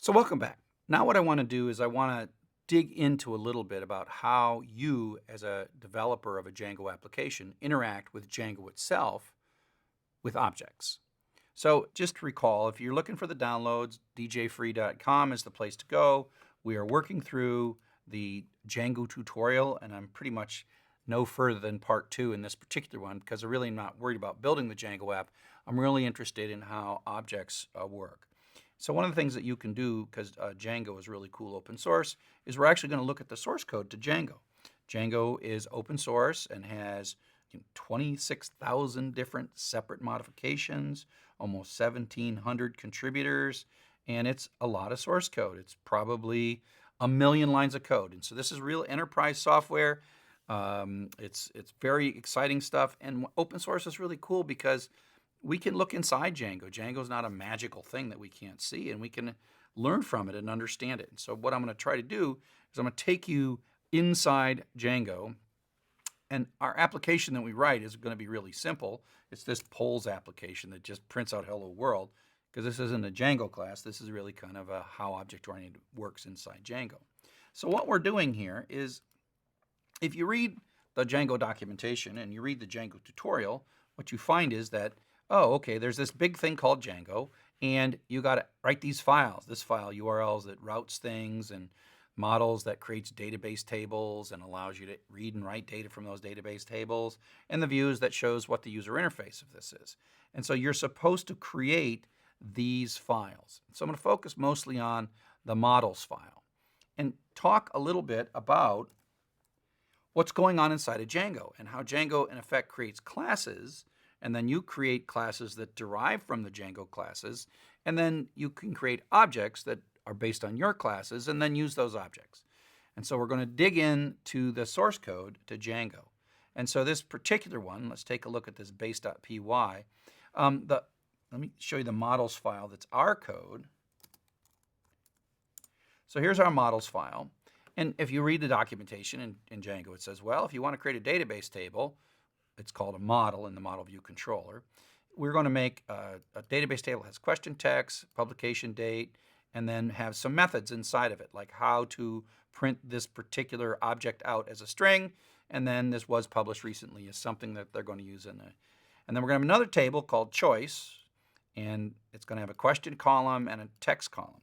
So welcome back. Now what I want to do is I want to dig into a little bit about how you as a developer of a Django application interact with Django itself with objects. So just to recall, if you're looking for the downloads, djfree.com is the place to go. We are working through the Django tutorial, and I'm pretty much no further than part 2 in this particular one because I'm really not worried about building the Django app. I'm really interested in how objects work. So one of the things that you can do, because Django is really cool open source, is we're actually going to look at the source code to Django. Django is open source and has 26,000 different separate modifications, almost 1,700 contributors, and it's a lot of source code. It's probably a million lines of code. And so this is real enterprise software. It's very exciting stuff. And open source is really cool because we can look inside Django. Django is not a magical thing that we can't see, and we can learn from it and understand it. And so what I'm going to try to do is I'm going to take you inside Django, and our application that we write is going to be really simple. It's this polls application that just prints out hello world, because this isn't a Django class. This is really kind of a how object-oriented works inside Django. So what we're doing here is, if you read the Django documentation and you read the Django tutorial, what you find is that, oh, okay, there's this big thing called Django, and you got to write these files, this file URLs that routes things, and models that creates database tables and allows you to read and write data from those database tables, and the views that shows what the user interface of this is. And so you're supposed to create these files. So I'm going to focus mostly on the models file and talk a little bit about what's going on inside of Django and how Django in effect creates classes, and then you create classes that derive from the Django classes, and then you can create objects that are based on your classes and then use those objects. And so we're going to dig into the source code to Django. And so this particular one, let's take a look at this base.py. Let me show you the models file that's our code. So here's our models file. And if you read the documentation in Django, it says, well, if you want to create a database table, it's called a model in the model view controller. We're going to make a database table that has question text, publication date, and then have some methods inside of it, like how to print this particular object out as a string, and then this was published recently is something that they're going to use in it. And then we're going to have another table called choice, and it's going to have a question column and a text column.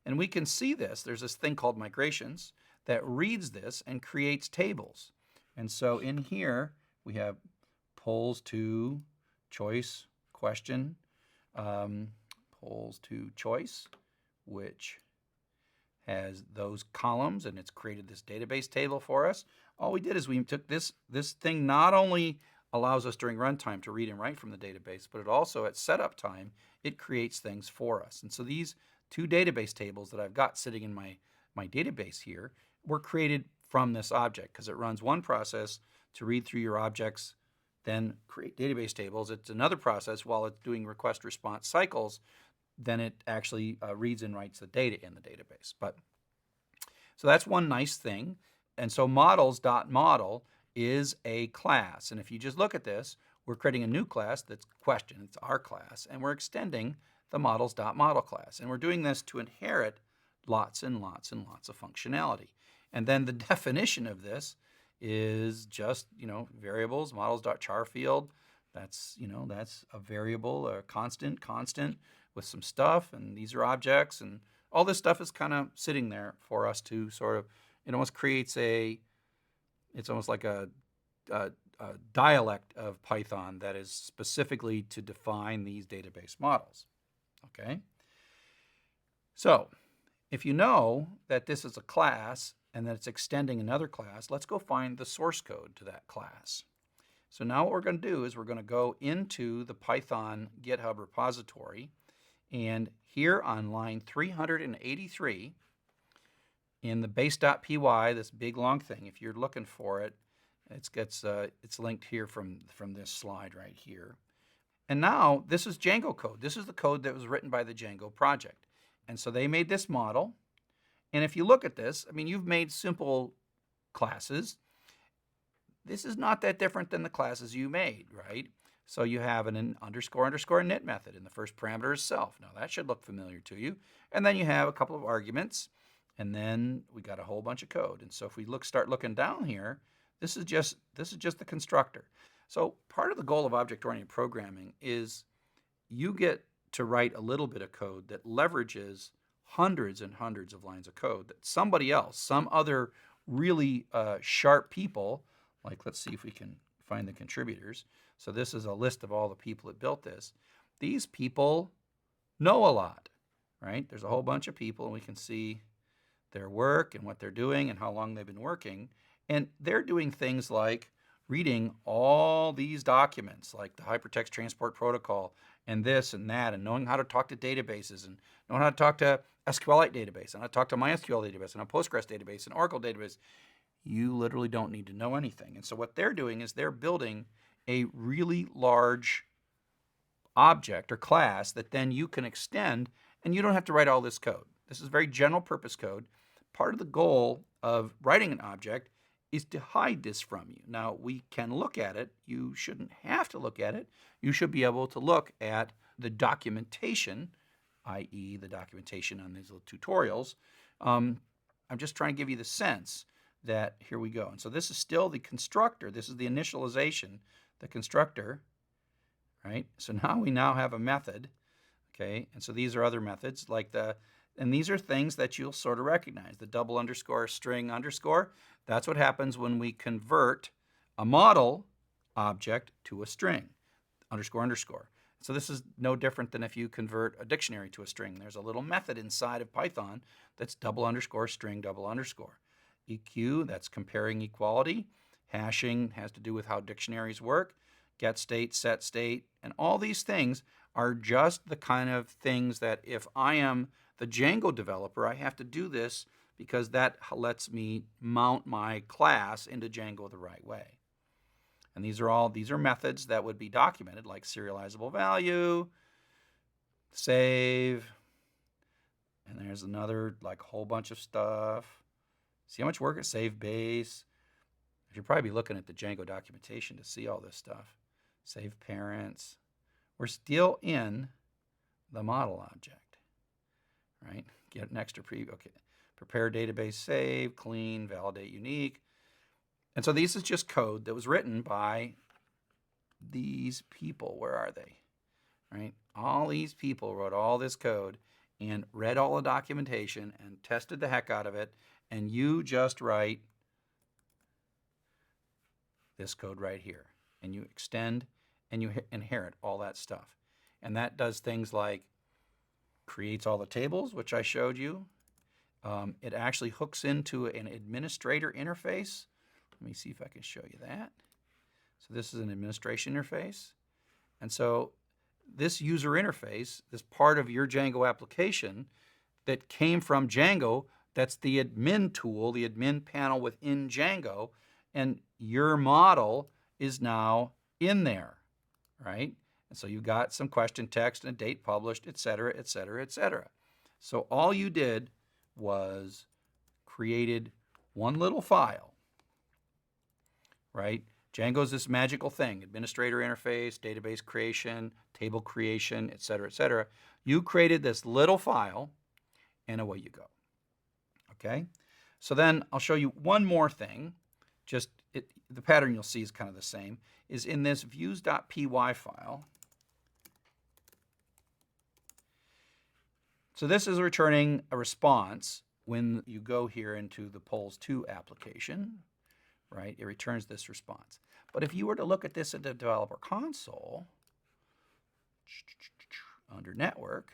And we can see this. There's this thing called migrations that reads this and creates tables. And so in here, we have polls to choice question, polls to choice, which has those columns, and it's created this database table for us. All we did is we took this thing not only allows us during runtime to read and write from the database, but it also at setup time, it creates things for us. And so these two database tables that I've got sitting in my database here were created from this object because it runs one process to read through your objects, then create database tables. It's another process while it's doing request response cycles, then it actually reads and writes the data in the database. So that's one nice thing. And so models.model is a class. And if you just look at this, we're creating a new class that's question. It's our class. And we're extending the models.model class. And we're doing this to inherit lots and lots and lots of functionality. And then the definition of this is just, variables, models.char field. That's a variable, a constant with some stuff, and these are objects, and all this stuff is kind of sitting there for us to sort of, it almost creates it's almost like a dialect of Python that is specifically to define these database models, okay? So if you know that this is a class and that it's extending another class, let's go find the source code to that class. So now what we're going to do is we're going to go into the Python GitHub repository, and here on line 383 in the base.py, this big long thing, if you're looking for it, it's linked here from this slide right here. And now this is Django code. This is the code that was written by the Django project. And so they made this model. And if you look at this, you've made simple classes. This is not that different than the classes you made, right? So you have an underscore underscore init method, and the first parameter is self. Now that should look familiar to you. And then you have a couple of arguments, and then we got a whole bunch of code. And so if we start looking down here, this is just the constructor. So part of the goal of object-oriented programming is you get to write a little bit of code that leverages hundreds and hundreds of lines of code that somebody else, some other really sharp people, like let's see if we can find the contributors. So this is a list of all the people that built this. These people know a lot, right? There's a whole bunch of people, and we can see their work and what they're doing and how long they've been working. And they're doing things like reading all these documents, like the Hypertext Transport Protocol and this and that, and knowing how to talk to databases and knowing how to talk to SQLite database and how to talk to MySQL database and a Postgres database and Oracle database. You literally don't need to know anything. And so what they're doing is they're building a really large object or class that then you can extend, and you don't have to write all this code. This is very general purpose code. Part of the goal of writing an object is to hide this from you. Now, we can look at it. You shouldn't have to look at it. You should be able to look at the documentation, i.e. the documentation on these little tutorials. I'm just trying to give you the sense that here we go. And so this is still the constructor. This is the initialization, the constructor, right? So now we have a method, okay? And so these are other methods like and these are things that you'll sort of recognize. The double underscore string underscore, that's what happens when we convert a model object to a string, underscore underscore. So this is no different than if you convert a dictionary to a string. There's a little method inside of Python that's double underscore string double underscore. EQ, that's comparing equality. Hashing has to do with how dictionaries work. Get state, set state, and all these things are just the kind of things that if I am the Django developer, I have to do this because that lets me mount my class into Django the right way. And these are methods that would be documented, like serializable value, save, and there's another like whole bunch of stuff. See how much work at save base. You should probably be looking at the Django documentation to see all this stuff. Save parents. We're still in the model object, right? Get an extra preview. Okay. Prepare database save, clean, validate unique. And so this is just code that was written by these people. Where are they? Right? All these people wrote all this code and read all the documentation and tested the heck out of it. And you just write this code right here. And you extend and you inherit all that stuff. And that does things like creates all the tables, which I showed you. It actually hooks into an administrator interface. Let me see if I can show you that. So this is an administration interface. And so this user interface, this part of your Django application that came from Django, that's the admin tool, the admin panel within Django, and your model is now in there, right? And so you got some question text and a date published, et cetera, et cetera, et cetera. So all you did was created one little file, right? Django's this magical thing, administrator interface, database creation, table creation, et cetera, et cetera. You created this little file, and away you go, okay? So then I'll show you one more thing. The pattern you'll see is kind of the same, is in this views.py file. So this is returning a response when you go here into the Polls2 application, right? It returns this response. But if you were to look at this in the developer console, under network,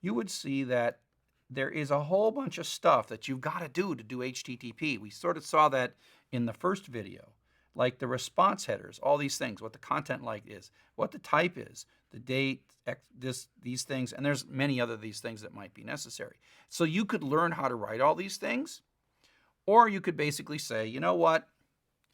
you would see that there is a whole bunch of stuff that you've got to do HTTP. We sort of saw that in the first video, like the response headers, all these things, what the content like is, what the type is, the date, these things, and there's many other these things that might be necessary. So you could learn how to write all these things, or you could basically say, you know what,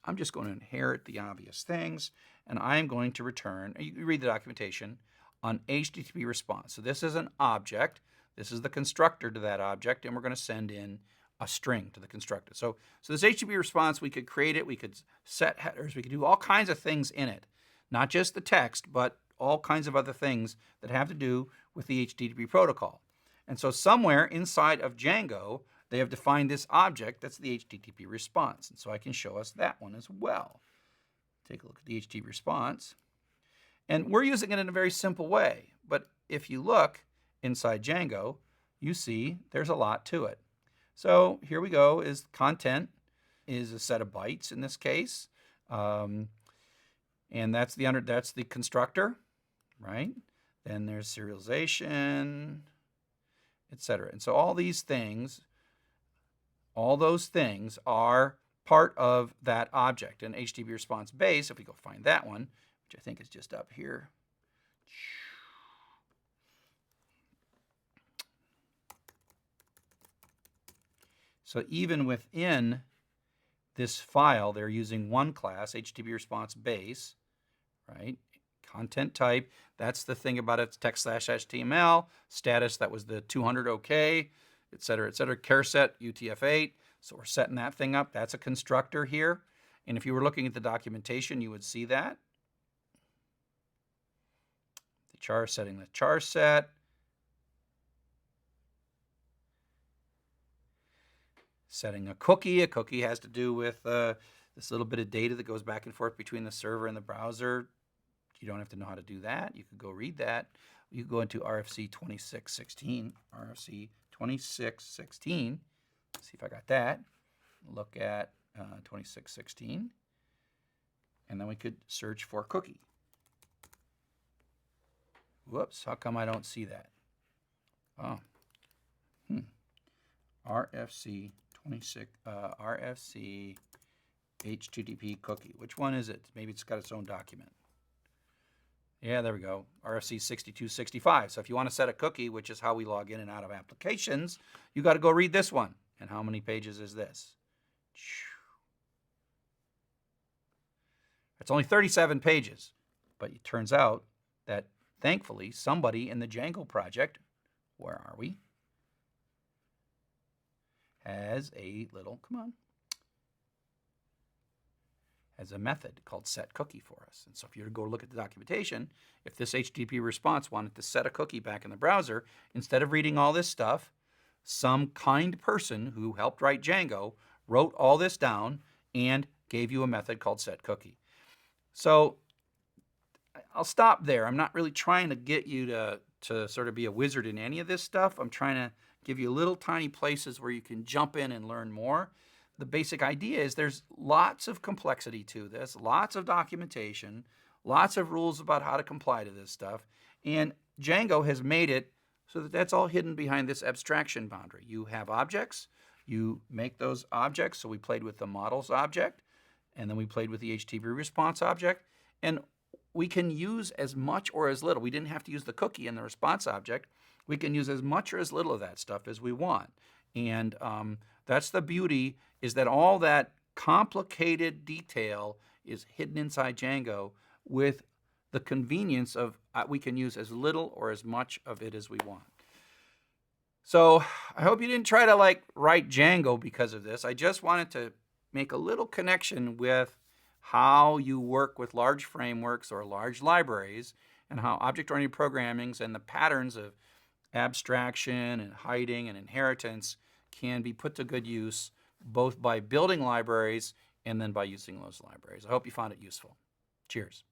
I'm just going to inherit the obvious things, and I'm going to return, you read the documentation, on HTTP response. So this is an object. This is the constructor to that object, and we're going to send in a string to the constructor. So this HTTP response, we could create it, we could set headers, we could do all kinds of things in it. Not just the text, but all kinds of other things that have to do with the HTTP protocol. And so somewhere inside of Django, they have defined this object that's the HTTP response. And so I can show us that one as well. Take a look at the HTTP response. And we're using it in a very simple way. But if you look inside Django, you see there's a lot to it. So here we go, is content is a set of bytes in this case. And that's the constructor, right? Then there's serialization, etc. And so all these things, all those things are part of that object. And HTTP response base, if we go find that one, which I think is just up here. So even within this file, they're using one class, HTTP response base, right? Content type, that's the thing about it's text/HTML. Status, that was the 200 OK, et cetera, et cetera. Char set, UTF-8. So we're setting that thing up. That's a constructor here. And if you were looking at the documentation, you would see that. The char setting the char set. Setting a cookie. A cookie has to do with this little bit of data that goes back and forth between the server and the browser. You don't have to know how to do that. You could go read that. You could go into RFC 2616. RFC 2616. See if I got that. Look at 2616. And then we could search for cookie. Whoops, how come I don't see that? Oh. RFC 26, RFC HTTP cookie. Which one is it? Maybe it's got its own document. Yeah, there we go. RFC 6265. So if you want to set a cookie, which is how we log in and out of applications, you got to go read this one. And how many pages is this? It's only 37 pages. But it turns out that, thankfully, somebody in the Django project, where are we, has a little, has a method called setCookie for us. And so if you were to go look at the documentation, if this HTTP response wanted to set a cookie back in the browser, instead of reading all this stuff, some kind person who helped write Django wrote all this down and gave you a method called setCookie. So I'll stop there. I'm not really trying to get you to sort of be a wizard in any of this stuff. I'm trying to give you little tiny places where you can jump in and learn more. The basic idea is there's lots of complexity to this, lots of documentation, lots of rules about how to comply to this stuff. And Django has made it so that that's all hidden behind this abstraction boundary. You have objects, you make those objects. So we played with the models object, and then we played with the HTTP response object. And we can use as much or as little. We didn't have to use the cookie in the response object. We can use as much or as little of that stuff as we want. And that's the beauty, is that all that complicated detail is hidden inside Django with the convenience of we can use as little or as much of it as we want. So I hope you didn't try to write Django because of this. I just wanted to make a little connection with how you work with large frameworks or large libraries, and how object-oriented programming and the patterns of abstraction and hiding and inheritance can be put to good use, both by building libraries and then by using those libraries. I hope you found it useful. Cheers.